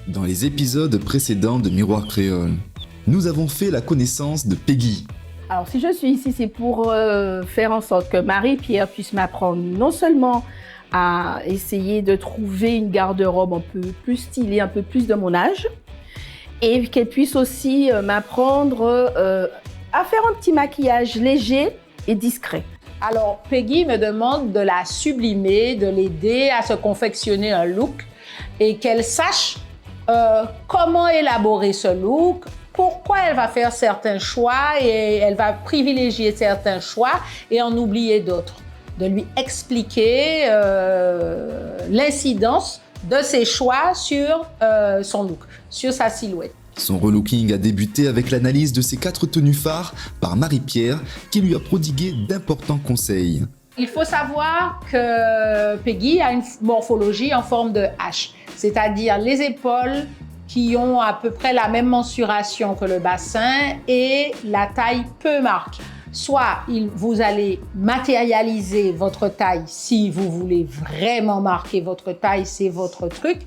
Dans les épisodes précédents de Miroir Créole, nous avons fait la connaissance de Peggy. Alors, si je suis ici, c'est pour faire en sorte que Marie-Pierre puisse m'apprendre non seulement à essayer de trouver une garde-robe un peu plus stylée, un peu plus de mon âge, et qu'elle puisse aussi m'apprendre à faire un petit maquillage léger et discret. Alors, Peggy me demande de la sublimer, de l'aider à se confectionner un look et qu'elle sache comment élaborer ce look, pourquoi elle va faire certains choix et elle va privilégier certains choix et en oublier d'autres. De lui expliquer l'incidence de ses choix sur son look, sur sa silhouette. Son relooking a débuté avec l'analyse de ses 4 tenues phares par Marie-Pierre qui lui a prodigué d'importants conseils. Il faut savoir que Peggy a une morphologie en forme de H, c'est-à-dire les épaules qui ont à peu près la même mensuration que le bassin et la taille peu marquée. Soit vous allez matérialiser votre taille si vous voulez vraiment marquer votre taille, c'est votre truc.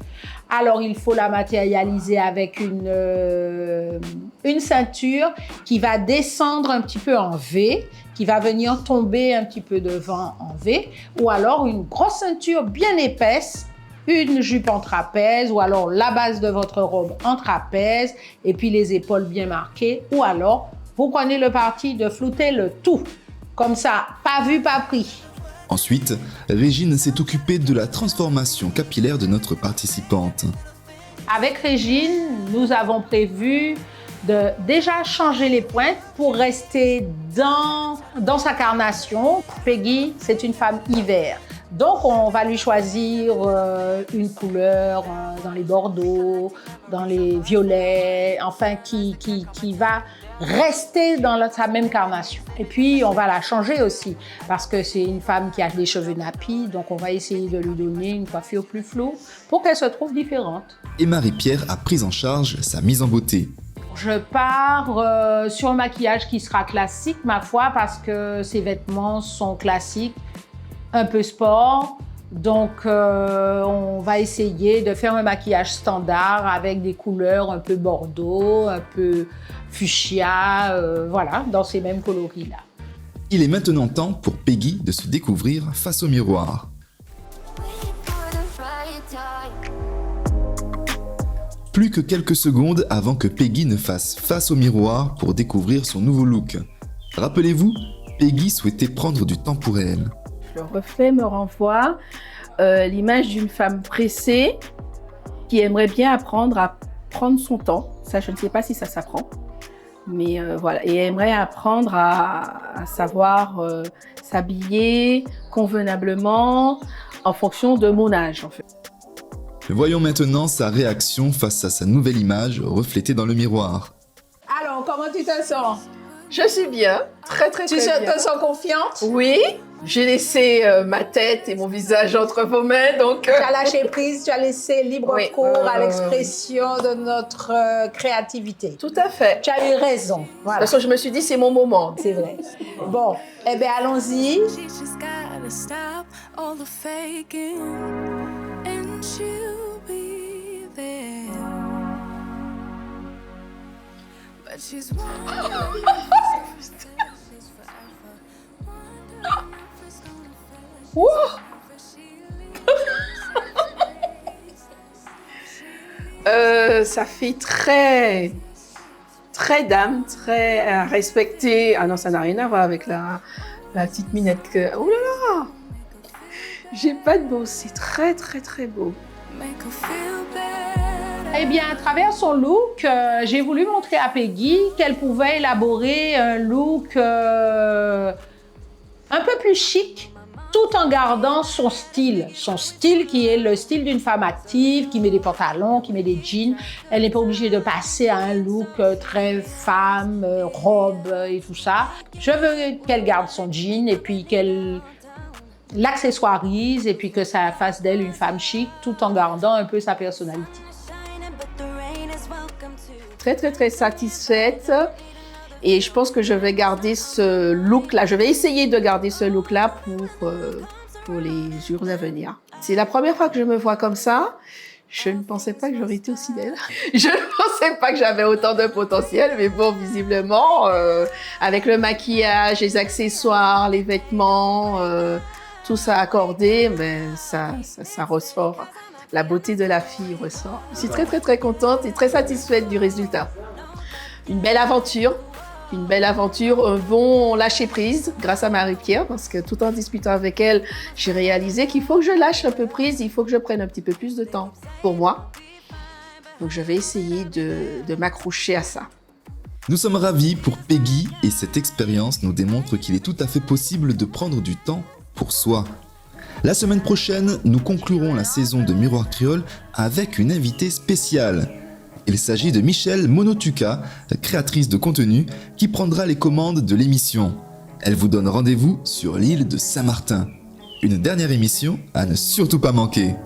Alors, il faut la matérialiser avec une ceinture qui va descendre un petit peu en V, qui va venir tomber un petit peu devant en V, ou alors une grosse ceinture bien épaisse, une jupe en trapèze, ou alors la base de votre robe en trapèze, et puis les épaules bien marquées, ou alors vous prenez le parti de flouter le tout. Comme ça, pas vu, pas pris. Ensuite, Régine s'est occupée de la transformation capillaire de notre participante. Avec Régine, nous avons prévu de déjà changer les pointes pour rester dans sa carnation. Peggy, c'est une femme hiver. Donc, on va lui choisir une couleur dans les bordeaux, dans les violets, enfin, qui va rester dans sa même carnation. Et puis, on va la changer aussi, parce que c'est une femme qui a des cheveux nappis, donc on va essayer de lui donner une coiffure plus floue pour qu'elle se trouve différente. Et Marie-Pierre a pris en charge sa mise en beauté. Je pars sur un maquillage qui sera classique, ma foi, parce que ses vêtements sont classiques, un peu sport. Donc, on va essayer de faire un maquillage standard avec des couleurs un peu bordeaux, un peu fuchsia, voilà, dans ces mêmes coloris-là. Il est maintenant temps pour Peggy de se découvrir face au miroir. Plus que quelques secondes avant que Peggy ne fasse face au miroir pour découvrir son nouveau look. Rappelez-vous, Peggy souhaitait prendre du temps pour elle. Le reflet me renvoie l'image d'une femme pressée qui aimerait bien apprendre à prendre son temps. Ça, je ne sais pas si ça s'apprend. Mais voilà, et aimerait apprendre à savoir s'habiller convenablement en fonction de mon âge, en fait. Voyons maintenant sa réaction face à sa nouvelle image reflétée dans le miroir. Alors, comment tu te sens? Je suis bien, très bien. Tu te sens confiante? Oui, j'ai laissé ma tête et mon visage entre vos mains, donc... Tu as lâché prise, tu as laissé libre cours à l'expression de notre créativité. Tout à fait. Tu as eu raison. Voilà. De toute façon, je me suis dit, c'est mon moment. C'est vrai. Bon, eh bien, allons-y. Ça fait très dame, très respectée. Ah non, ça n'a rien à voir avec la petite minette que... Oh là là! J'ai pas de mots, c'est très beau. Eh bien, à travers son look, j'ai voulu montrer à Peggy qu'elle pouvait élaborer un look un peu plus chic, tout en gardant son style qui est le style d'une femme active, qui met des pantalons, qui met des jeans. Elle n'est pas obligée de passer à un look très femme, robe et tout ça. Je veux qu'elle garde son jean et puis qu'elle l'accessoirise et puis que ça fasse d'elle une femme chic, tout en gardant un peu sa personnalité. Très satisfaite. Et je pense que je vais garder ce look-là. Je vais essayer de garder ce look-là pour les jours à venir. C'est la première fois que je me vois comme ça. Je ne pensais pas que j'aurais été aussi belle. Je ne pensais pas que j'avais autant de potentiel, mais bon, visiblement, avec le maquillage, les accessoires, les vêtements, tout ça accordé, ben, ça ressort. La beauté de la fille ressort. Je suis très, très, très contente et très satisfaite du résultat. Une belle aventure, un bon lâcher-prise grâce à Marie-Pierre, parce que tout en discutant avec elle, j'ai réalisé qu'il faut que je lâche un peu prise, il faut que je prenne un petit peu plus de temps pour moi. Donc je vais essayer de m'accrocher à ça. Nous sommes ravis pour Peggy et cette expérience nous démontre qu'il est tout à fait possible de prendre du temps pour soi. La semaine prochaine, nous conclurons la saison de Miroir Créole avec une invitée spéciale. Il s'agit de Michelle Monotuka, créatrice de contenu, qui prendra les commandes de l'émission. Elle vous donne rendez-vous sur l'île de Saint-Martin. Une dernière émission à ne surtout pas manquer.